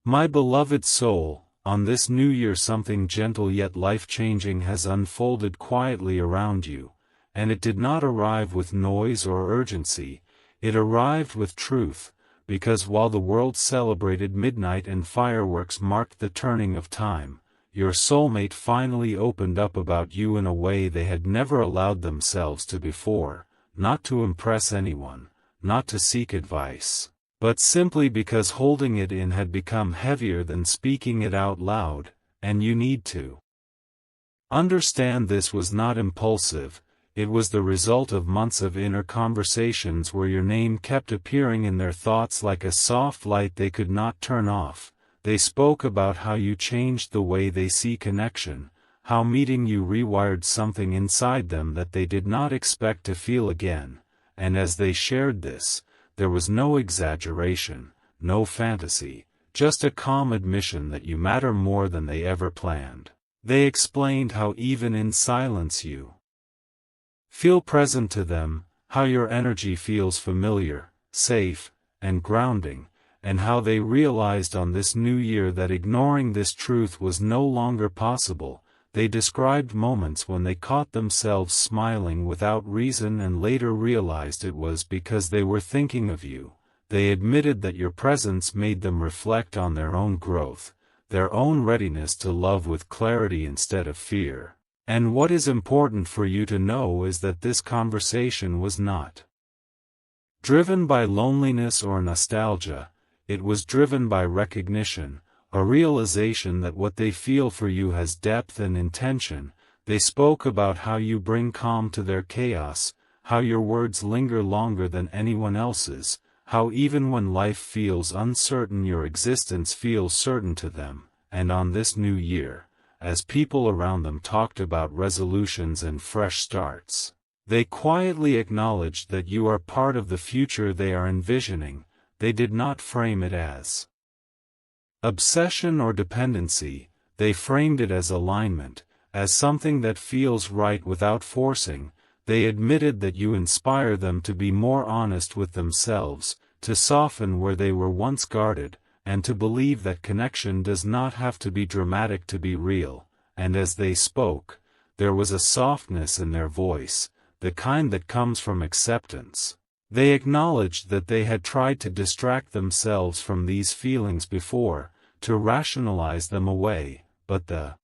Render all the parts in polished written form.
My beloved soul, on this new year something gentle yet life-changing has unfolded quietly around you, and it did not arrive with noise or urgency, it arrived with truth, because while the world celebrated midnight and fireworks marked the turning of time, your soulmate finally opened up about you in a way they had never allowed themselves to before, not to impress anyone, not to seek advice, but simply because holding it in had become heavier than speaking it out loud, and you need to understand this was not impulsive. It was the result of months of inner conversations where your name kept appearing in their thoughts like a soft light they could not turn off. They spoke about how you changed the way they see connection, how meeting you rewired something inside them that they did not expect to feel again, and as they shared this, there was no exaggeration, no fantasy, just a calm admission that you matter more than they ever planned. They explained how even in silence you feel present to them, how your energy feels familiar, safe, and grounding, and how they realized on this new year that ignoring this truth was no longer possible. They described moments when they caught themselves smiling without reason and later realized it was because they were thinking of you. They admitted that your presence made them reflect on their own growth, their own readiness to love with clarity instead of fear. And what is important for you to know is that this conversation was not driven by loneliness or nostalgia, it was driven by recognition, a realization that what they feel for you has depth and intention. They spoke about how you bring calm to their chaos, how your words linger longer than anyone else's, how even when life feels uncertain your existence feels certain to them. And on this new year, as people around them talked about resolutions and fresh starts, they quietly acknowledged that you are part of the future they are envisioning. They did not frame it as obsession or dependency, they framed it as alignment, as something that feels right without forcing. They admitted that you inspire them to be more honest with themselves, to soften where they were once guarded, and to believe that connection does not have to be dramatic to be real. And as they spoke, there was a softness in their voice, the kind that comes from acceptance. They acknowledged that they had tried to distract themselves from these feelings before, to rationalize them away, but the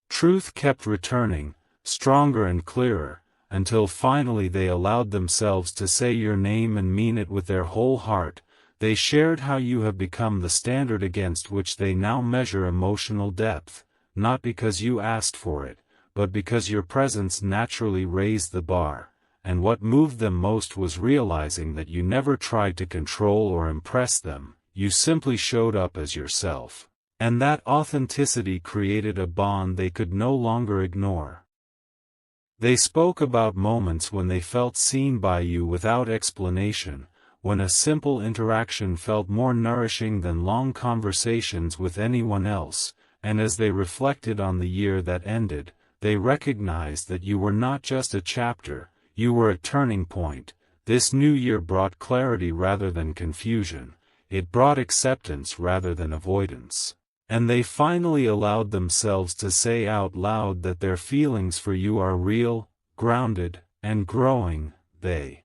truth kept returning, stronger and clearer, until finally they allowed themselves to say your name and mean it with their whole heart. They shared how you have become the standard against which they now measure emotional depth, not because you asked for it, but because your presence naturally raised the bar. And what moved them most was realizing that you never tried to control or impress them, you simply showed up as yourself. And that authenticity created a bond they could no longer ignore. They spoke about moments when they felt seen by you without explanation, when a simple interaction felt more nourishing than long conversations with anyone else, and as they reflected on the year that ended, they recognized that you were not just a chapter, you were a turning point. This new year brought clarity rather than confusion, it brought acceptance rather than avoidance. And they finally allowed themselves to say out loud that their feelings for you are real, grounded, and growing. They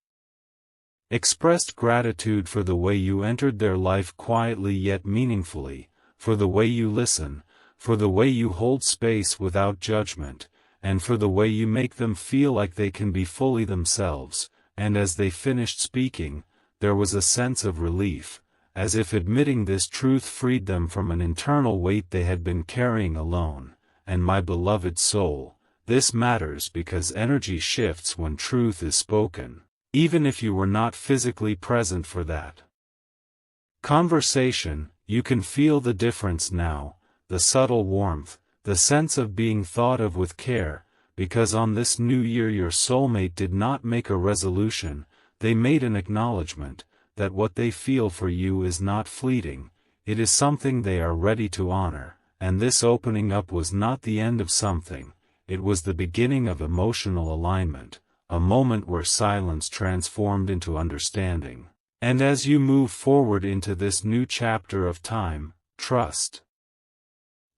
expressed gratitude for the way you entered their life quietly yet meaningfully, for the way you listen, for the way you hold space without judgment, and for the way you make them feel like they can be fully themselves. And as they finished speaking, there was a sense of relief, as if admitting this truth freed them from an internal weight they had been carrying alone. And my beloved soul, this matters because energy shifts when truth is spoken, even if you were not physically present for that conversation. You can feel the difference now, the subtle warmth, the sense of being thought of with care, because on this new year your soulmate did not make a resolution, they made an acknowledgement, that what they feel for you is not fleeting, it is something they are ready to honor. And this opening up was not the end of something, it was the beginning of emotional alignment, a moment where silence transformed into understanding. And as you move forward into this new chapter of time, trust.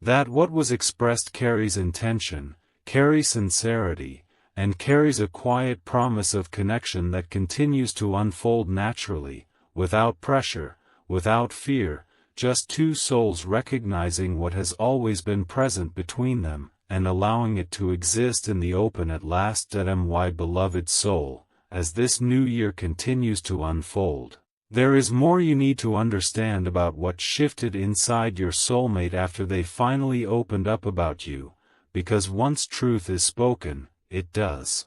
That what was expressed carries intention, carries sincerity, and carries a quiet promise of connection that continues to unfold naturally, without pressure, without fear, just two souls recognizing what has always been present between them, and allowing it to exist in the open at last. My beloved soul, as this new year continues to unfold, there is more you need to understand about what shifted inside your soulmate after they finally opened up about you, because once truth is spoken, it does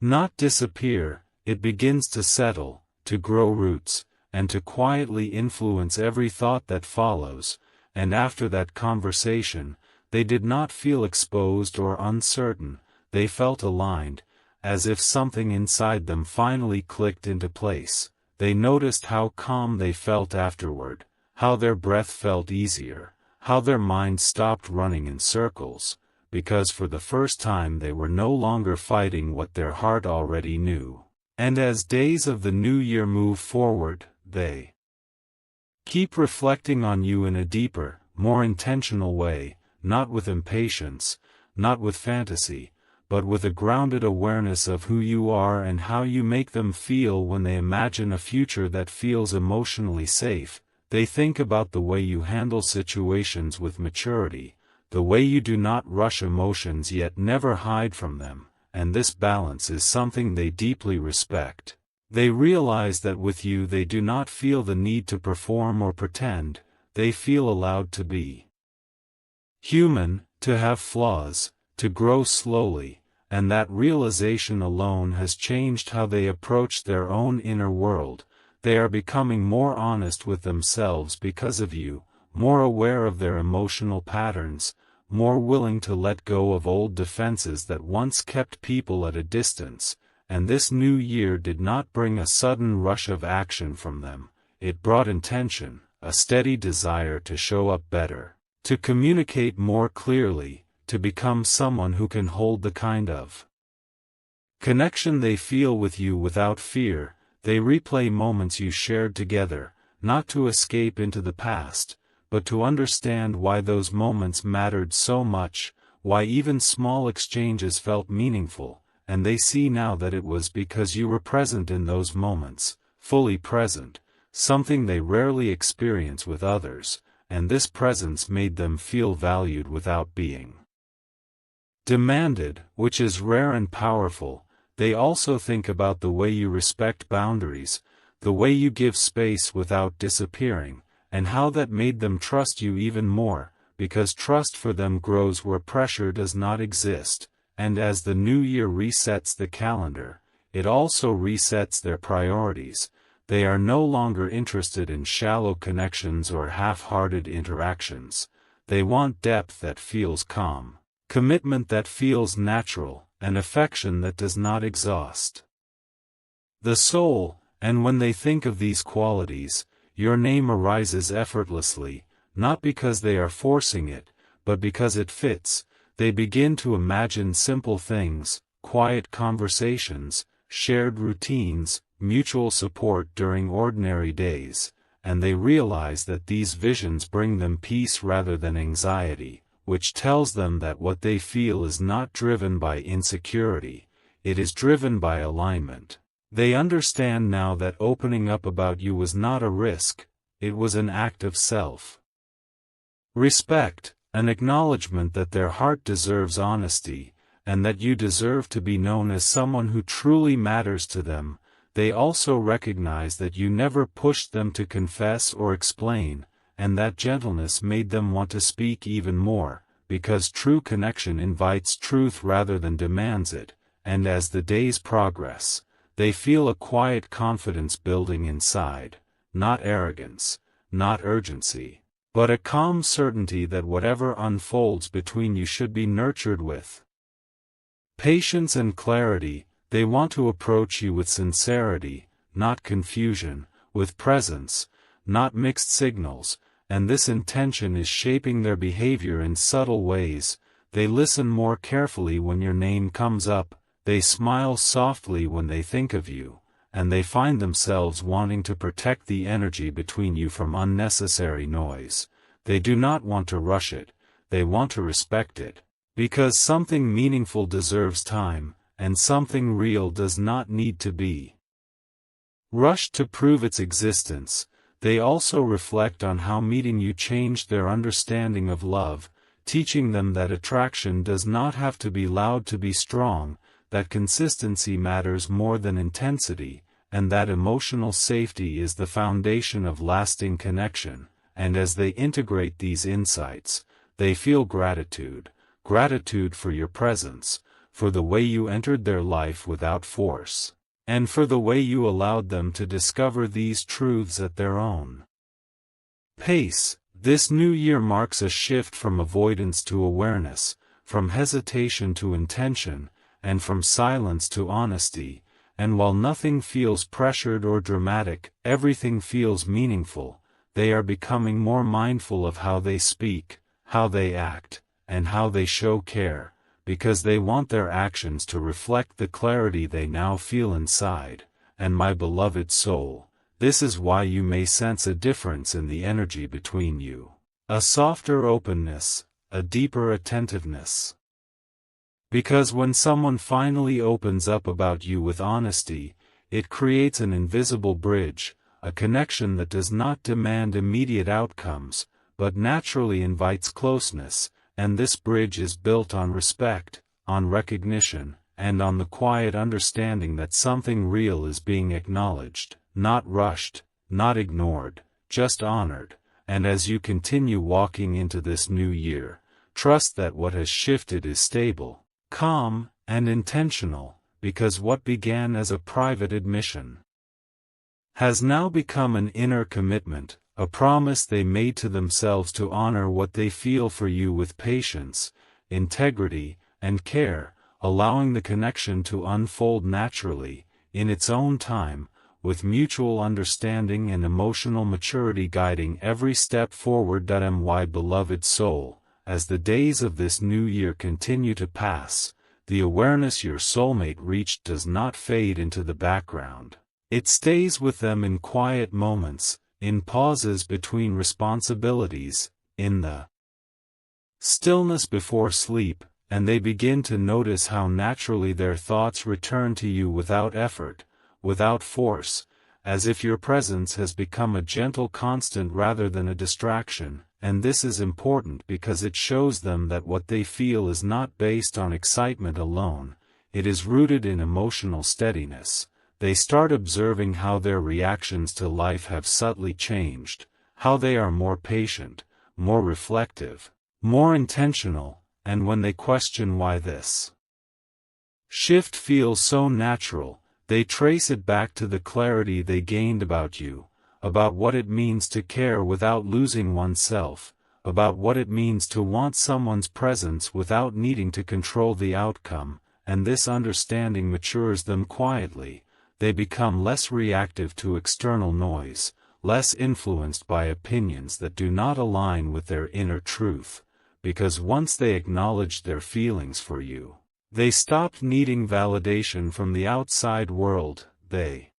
not disappear, it begins to settle, to grow roots, and to quietly influence every thought that follows. And after that conversation, they did not feel exposed or uncertain, they felt aligned, as if something inside them finally clicked into place. They noticed how calm they felt afterward, how their breath felt easier, how their minds stopped running in circles, because for the first time they were no longer fighting what their heart already knew. And as days of the new year move forward, they keep reflecting on you in a deeper, more intentional way, not with impatience, not with fantasy, but with a grounded awareness of who you are and how you make them feel when they imagine a future that feels emotionally safe. They think about the way you handle situations with maturity, the way you do not rush emotions yet never hide from them, and this balance is something they deeply respect. They realize that with you they do not feel the need to perform or pretend, they feel allowed to be human, to have flaws, to grow slowly, and that realization alone has changed how they approach their own inner world. They are becoming more honest with themselves because of you, more aware of their emotional patterns, more willing to let go of old defenses that once kept people at a distance. And this new year did not bring a sudden rush of action from them, it brought intention, a steady desire to show up better, to communicate more clearly, to become someone who can hold the kind of connection they feel with you without fear. They replay moments you shared together, not to escape into the past, but to understand why those moments mattered so much, why even small exchanges felt meaningful. And they see now that it was because you were present in those moments, fully present, something they rarely experience with others, and this presence made them feel valued without being demanded, which is rare and powerful. They also think about the way you respect boundaries, the way you give space without disappearing, and how that made them trust you even more, because trust for them grows where pressure does not exist. And as the new year resets the calendar, it also resets their priorities. They are no longer interested in shallow connections or half-hearted interactions. They want depth that feels calm, commitment that feels natural, and affection that does not exhaust the soul. And when they think of these qualities, your name arises effortlessly, not because they are forcing it, but because it fits. They begin to imagine simple things, quiet conversations, shared routines, mutual support during ordinary days, and they realize that these visions bring them peace rather than anxiety, which tells them that what they feel is not driven by insecurity, it is driven by alignment. They understand now that opening up about you was not a risk, it was an act of self-respect. An acknowledgement that their heart deserves honesty, and that you deserve to be known as someone who truly matters to them. They also recognize that you never pushed them to confess or explain, and that gentleness made them want to speak even more, because true connection invites truth rather than demands it. And as the days progress, they feel a quiet confidence building inside, not arrogance, not urgency, but a calm certainty that whatever unfolds between you should be nurtured with patience and clarity. They want to approach you with sincerity, not confusion, with presence, not mixed signals, and this intention is shaping their behavior in subtle ways. They listen more carefully when your name comes up, they smile softly when they think of you, and they find themselves wanting to protect the energy between you from unnecessary noise. They do not want to rush it, they want to respect it. Because something meaningful deserves time, and something real does not need to be rushed to prove its existence. They also reflect on how meeting you changed their understanding of love, teaching them that attraction does not have to be loud to be strong, that consistency matters more than intensity, and that emotional safety is the foundation of lasting connection. And as they integrate these insights, they feel gratitude for your presence, for the way you entered their life without force, and for the way you allowed them to discover these truths at their own pace. This new year marks a shift from avoidance to awareness, from hesitation to intention, and from silence to honesty. And while nothing feels pressured or dramatic, everything feels meaningful. They are becoming more mindful of how they speak, how they act, and how they show care, because they want their actions to reflect the clarity they now feel inside. And my beloved soul, this is why you may sense a difference in the energy between you. A softer openness, a deeper attentiveness. Because when someone finally opens up about you with honesty, it creates an invisible bridge, a connection that does not demand immediate outcomes, but naturally invites closeness, and this bridge is built on respect, on recognition, and on the quiet understanding that something real is being acknowledged, not rushed, not ignored, just honored. And as you continue walking into this new year, trust that what has shifted is stable, calm, and intentional, because what began as a private admission has now become an inner commitment, a promise they made to themselves to honor what they feel for you with patience, integrity, and care, allowing the connection to unfold naturally, in its own time, with mutual understanding and emotional maturity guiding every step forward. My beloved soul, as the days of this new year continue to pass, the awareness your soulmate reached does not fade into the background. It stays with them in quiet moments, in pauses between responsibilities, in the stillness before sleep, and they begin to notice how naturally their thoughts return to you without effort, without force, as if your presence has become a gentle constant rather than a distraction. And this is important because it shows them that what they feel is not based on excitement alone, it is rooted in emotional steadiness. They start observing how their reactions to life have subtly changed, how they are more patient, more reflective, more intentional, and when they question why this shift feels so natural, they trace it back to the clarity they gained about you, about what it means to care without losing oneself, about what it means to want someone's presence without needing to control the outcome. And this understanding matures them quietly. They become less reactive to external noise, less influenced by opinions that do not align with their inner truth, because once they acknowledge their feelings for you, they stopped needing validation from the outside world. They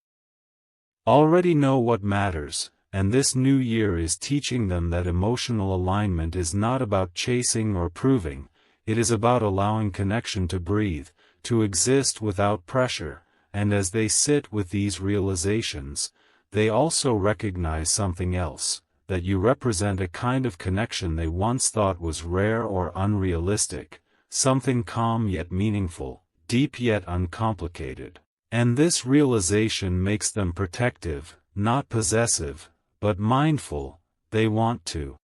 already know what matters, and this new year is teaching them that emotional alignment is not about chasing or proving, it is about allowing connection to breathe, to exist without pressure. And as they sit with these realizations, they also recognize something else, that you represent a kind of connection they once thought was rare or unrealistic, something calm yet meaningful, deep yet uncomplicated. And this realization makes them protective, not possessive, but mindful. They want to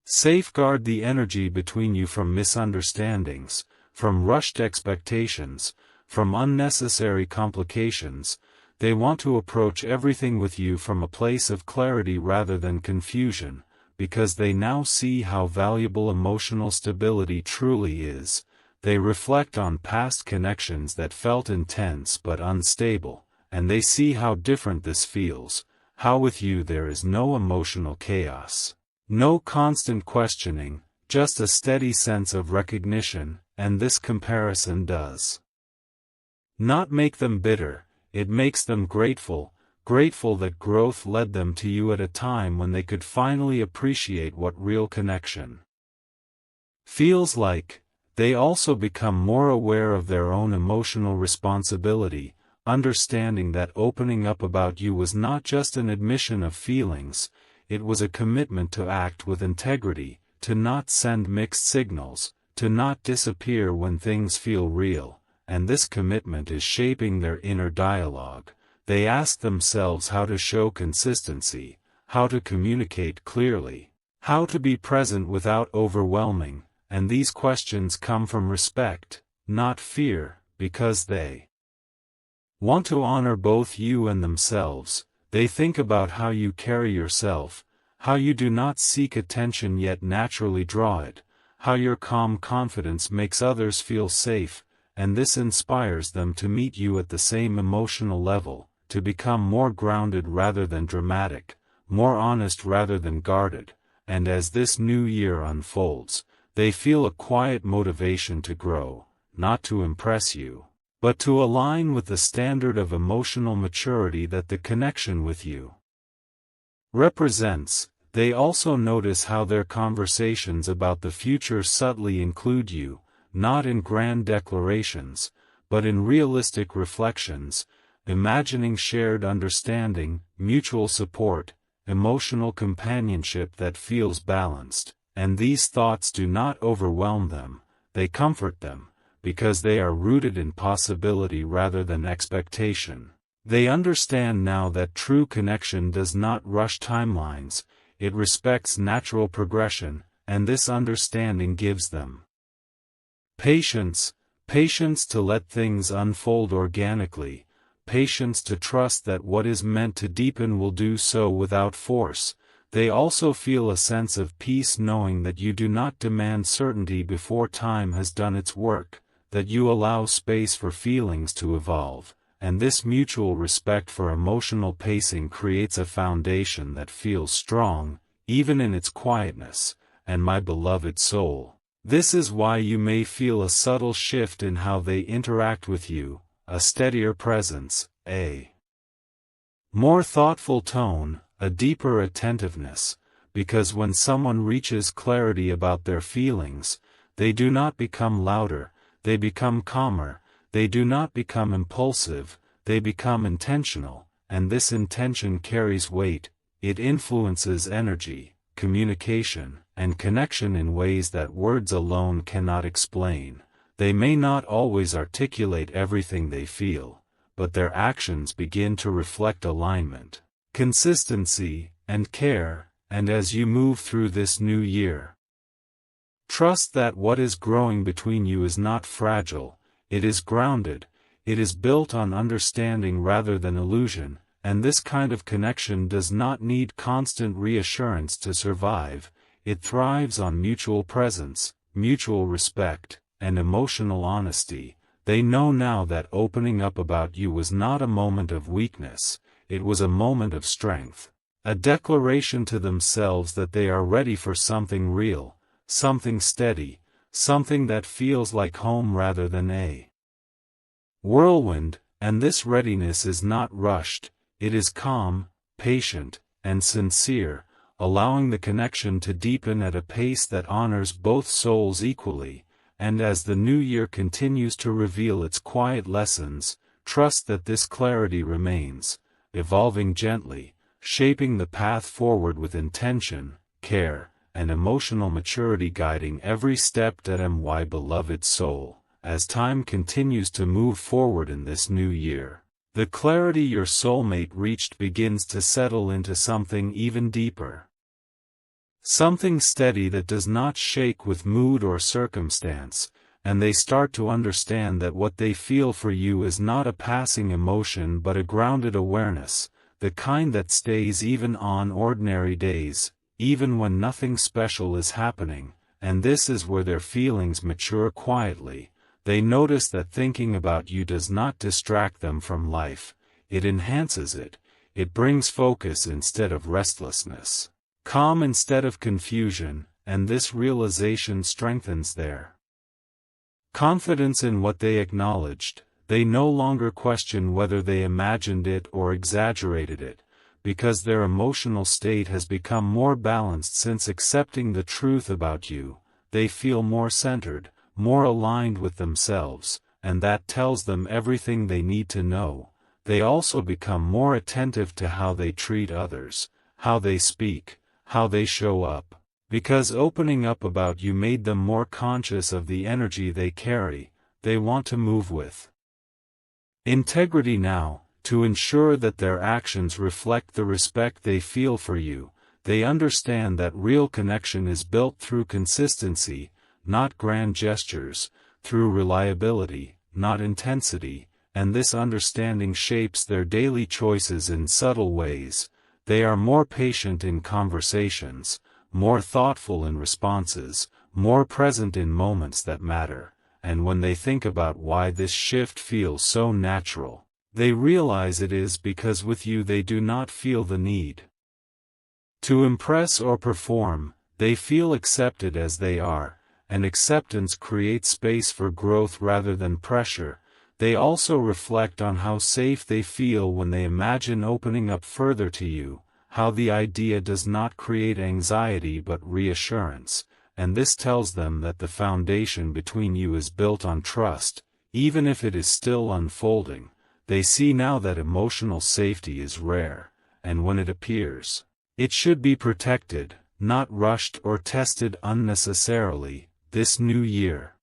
safeguard the energy between you from misunderstandings, from rushed expectations, from unnecessary complications. They want to approach everything with you from a place of clarity rather than confusion, because they now see how valuable emotional stability truly is. They reflect on past connections that felt intense but unstable, and they see how different this feels, how with you there is no emotional chaos, no constant questioning, just a steady sense of recognition. And this comparison does not make them bitter, it makes them grateful, grateful that growth led them to you at a time when they could finally appreciate what real connection feels like. They also become more aware of their own emotional responsibility, understanding that opening up about you was not just an admission of feelings, it was a commitment to act with integrity, to not send mixed signals, to not disappear when things feel real, and this commitment is shaping their inner dialogue. They ask themselves how to show consistency, how to communicate clearly, how to be present without overwhelming, and these questions come from respect, not fear, because they want to honor both you and themselves. They think about how you carry yourself, how you do not seek attention yet naturally draw it, how your calm confidence makes others feel safe, and this inspires them to meet you at the same emotional level, to become more grounded rather than dramatic, more honest rather than guarded, and as this new year unfolds, they feel a quiet motivation to grow, not to impress you, but to align with the standard of emotional maturity that the connection with you represents. They also notice how their conversations about the future subtly include you, not in grand declarations, but in realistic reflections, imagining shared understanding, mutual support, emotional companionship that feels balanced, and these thoughts do not overwhelm them, they comfort them, because they are rooted in possibility rather than expectation. They understand now that true connection does not rush timelines, it respects natural progression, and this understanding gives them patience, patience to let things unfold organically, patience to trust that what is meant to deepen will do so without force. They also feel a sense of peace knowing that you do not demand certainty before time has done its work, that you allow space for feelings to evolve, and this mutual respect for emotional pacing creates a foundation that feels strong, even in its quietness. And my beloved soul, this is why you may feel a subtle shift in how they interact with you, a steadier presence, a more thoughtful tone, a deeper attentiveness, because when someone reaches clarity about their feelings, they do not become louder, they become calmer, they do not become impulsive, they become intentional, and this intention carries weight, it influences energy, communication, and connection in ways that words alone cannot explain. They may not always articulate everything they feel, but their actions begin to reflect alignment, consistency, and care, and as you move through this new year, trust that what is growing between you is not fragile, it is grounded, it is built on understanding rather than illusion, and this kind of connection does not need constant reassurance to survive, it thrives on mutual presence, mutual respect, and emotional honesty. They know now that opening up about you was not a moment of weakness, it was a moment of strength, a declaration to themselves that they are ready for something real, something steady, something that feels like home rather than a whirlwind, and this readiness is not rushed, it is calm, patient, and sincere, allowing the connection to deepen at a pace that honors both souls equally. And as the new year continues to reveal its quiet lessons, trust that this clarity remains, evolving gently, shaping the path forward with intention, care, and emotional maturity guiding every step. My beloved soul, as time continues to move forward in this new year, the clarity your soulmate reached begins to settle into something even deeper. Something steady that does not shake with mood or circumstance, and they start to understand that what they feel for you is not a passing emotion but a grounded awareness, the kind that stays even on ordinary days, even when nothing special is happening, and this is where their feelings mature quietly. They notice that thinking about you does not distract them from life, it enhances it, it brings focus instead of restlessness, calm instead of confusion, and this realization strengthens their confidence in what they acknowledged. they no longer question whether they imagined it or exaggerated it, because their emotional state has become more balanced since accepting the truth about you. They feel more centered, more aligned with themselves, and that tells them everything they need to know. They also become more attentive to how they treat others, how they speak, how they show up, because opening up about you made them more conscious of the energy they carry, they want to move with integrity now, to ensure that their actions reflect the respect they feel for you. They understand that real connection is built through consistency, not grand gestures, through reliability, not intensity, and this understanding shapes their daily choices in subtle ways. They are more patient in conversations, more thoughtful in responses, more present in moments that matter, and when they think about why this shift feels so natural, they realize it is because with you they do not feel the need to impress or perform. They feel accepted as they are, and acceptance creates space for growth rather than pressure. They also reflect on how safe they feel when they imagine opening up further to you, how the idea does not create anxiety but reassurance, and this tells them that the foundation between you is built on trust, even if it is still unfolding. They see now that emotional safety is rare, and when it appears, it should be protected, not rushed or tested unnecessarily. This new year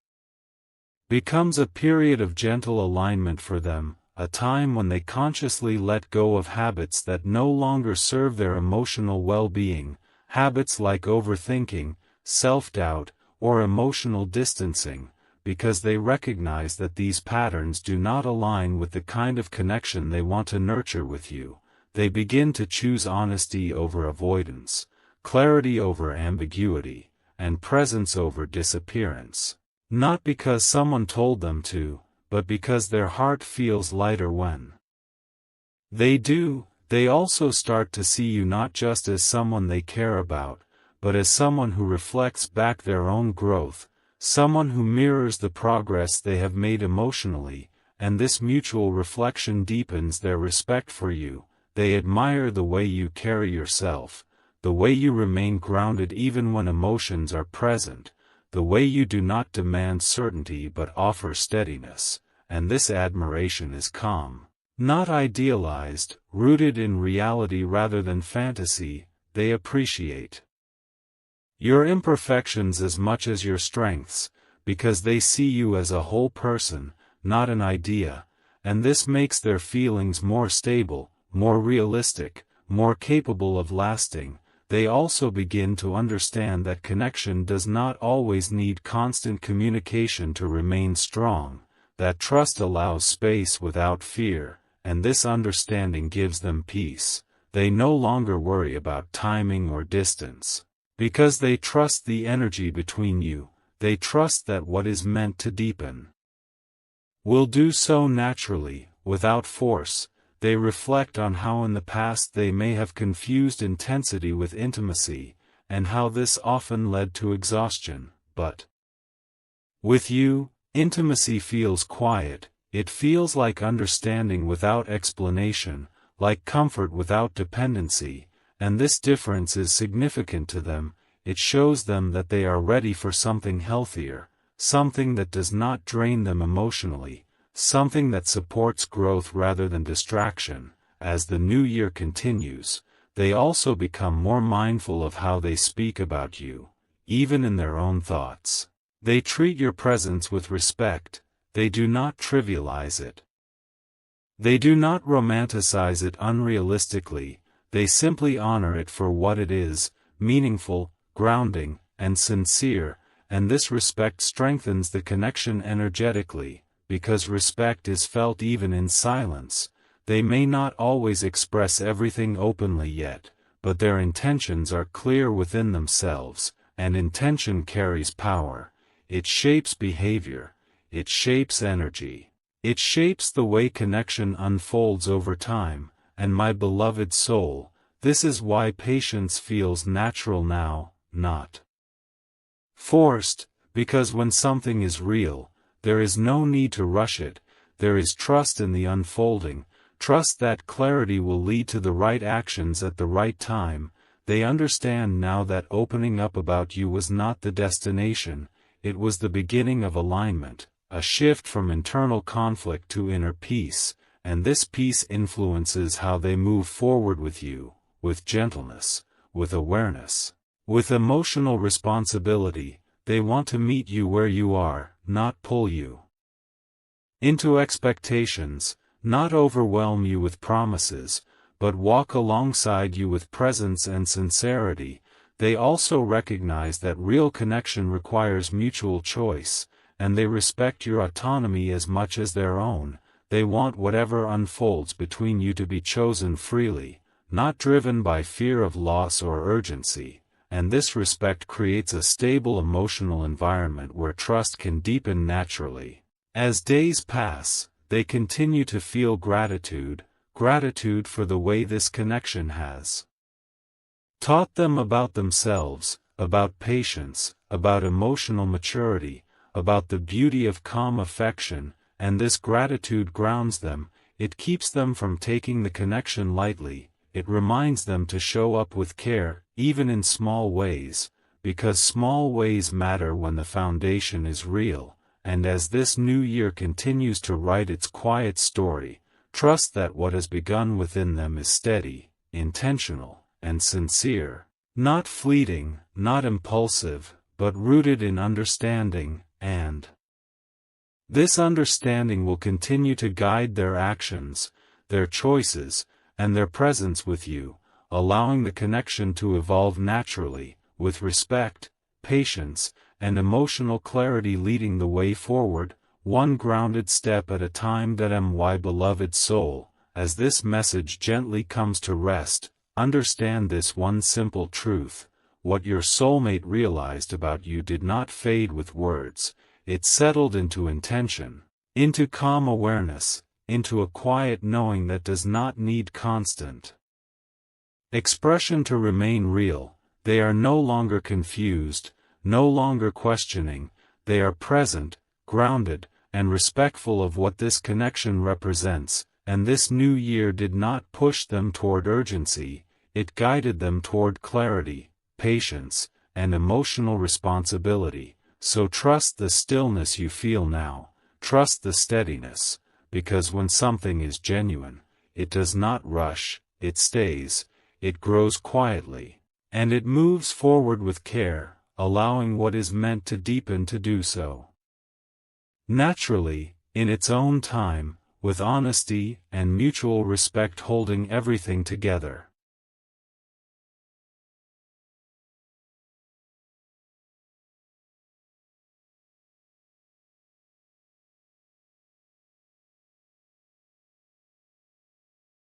becomes a period of gentle alignment for them, a time when they consciously let go of habits that no longer serve their emotional well-being, habits like overthinking, self-doubt, or emotional distancing, because they recognize that these patterns do not align with the kind of connection they want to nurture with you. They begin to choose honesty over avoidance, clarity over ambiguity, and presence over disappearance. Not because someone told them to, but because their heart feels lighter when they do. They also start to see you not just as someone they care about, but as someone who reflects back their own growth, someone who mirrors the progress they have made emotionally, and this mutual reflection deepens their respect for you. They admire the way you carry yourself, the way you remain grounded even when emotions are present, the way you do not demand certainty but offer steadiness, and this admiration is calm, not idealized, rooted in reality rather than fantasy. They appreciate your imperfections as much as your strengths, because they see you as a whole person, not an idea, and this makes their feelings more stable, more realistic, more capable of lasting. They also begin to understand that connection does not always need constant communication to remain strong, that trust allows space without fear, and this understanding gives them peace. They no longer worry about timing or distance, because they trust the energy between you. They trust that what is meant to deepen will do so naturally, without force. They reflect on how in the past they may have confused intensity with intimacy, and how this often led to exhaustion. But with you, intimacy feels quiet. It feels like understanding without explanation, like comfort without dependency, and this difference is significant to them. It shows them that they are ready for something healthier, something that does not drain them emotionally, something that supports growth rather than distraction. As the new year continues, they also become more mindful of how they speak about you, even in their own thoughts. They treat your presence with respect. They do not trivialize it. They do not romanticize it unrealistically. They simply honor it for what it is, meaningful, grounding, and sincere, and this respect strengthens the connection energetically. Because respect is felt even in silence. They may not always express everything openly yet, but their intentions are clear within themselves, and intention carries power. It shapes behavior, it shapes energy, it shapes the way connection unfolds over time. And my beloved soul, this is why patience feels natural now, not forced, because when something is real, there is no need to rush it. there is trust in the unfolding, trust that clarity will lead to the right actions at the right time. They understand now that opening up about you was not the destination, it was the beginning of alignment, a shift from internal conflict to inner peace, and this peace influences how they move forward with you, with gentleness, with awareness, with emotional responsibility. They want to meet you where you are, not pull you into expectations, not overwhelm you with promises, but walk alongside you with presence and sincerity. They also recognize that real connection requires mutual choice, and they respect your autonomy as much as their own. They want whatever unfolds between you to be chosen freely, not driven by fear of loss or urgency, and this respect creates a stable emotional environment where trust can deepen naturally. As days pass, they continue to feel gratitude for the way this connection has taught them about themselves, about patience, about emotional maturity, about the beauty of calm affection, and this gratitude grounds them. It keeps them from taking the connection lightly, it reminds them to show up with care, even in small ways, because small ways matter when the foundation is real. And as this new year continues to write its quiet story, trust that what has begun within them is steady, intentional, and sincere, not fleeting, not impulsive, but rooted in understanding, and this understanding will continue to guide their actions, their choices, and their presence with you, allowing the connection to evolve naturally, with respect, patience, and emotional clarity leading the way forward, one grounded step at a time. My beloved soul, as this message gently comes to rest, understand this one simple truth: what your soulmate realized about you did not fade with words, it settled into intention, into calm awareness, into a quiet knowing that does not need constant expression to remain real. They are no longer confused, no longer questioning, they are present, grounded, and respectful of what this connection represents, and this new year did not push them toward urgency, it guided them toward clarity, patience, and emotional responsibility. So trust the stillness you feel now, trust the steadiness, because when something is genuine, it does not rush, it stays, it grows quietly, and it moves forward with care, allowing what is meant to deepen to do so naturally, in its own time, with honesty and mutual respect holding everything together.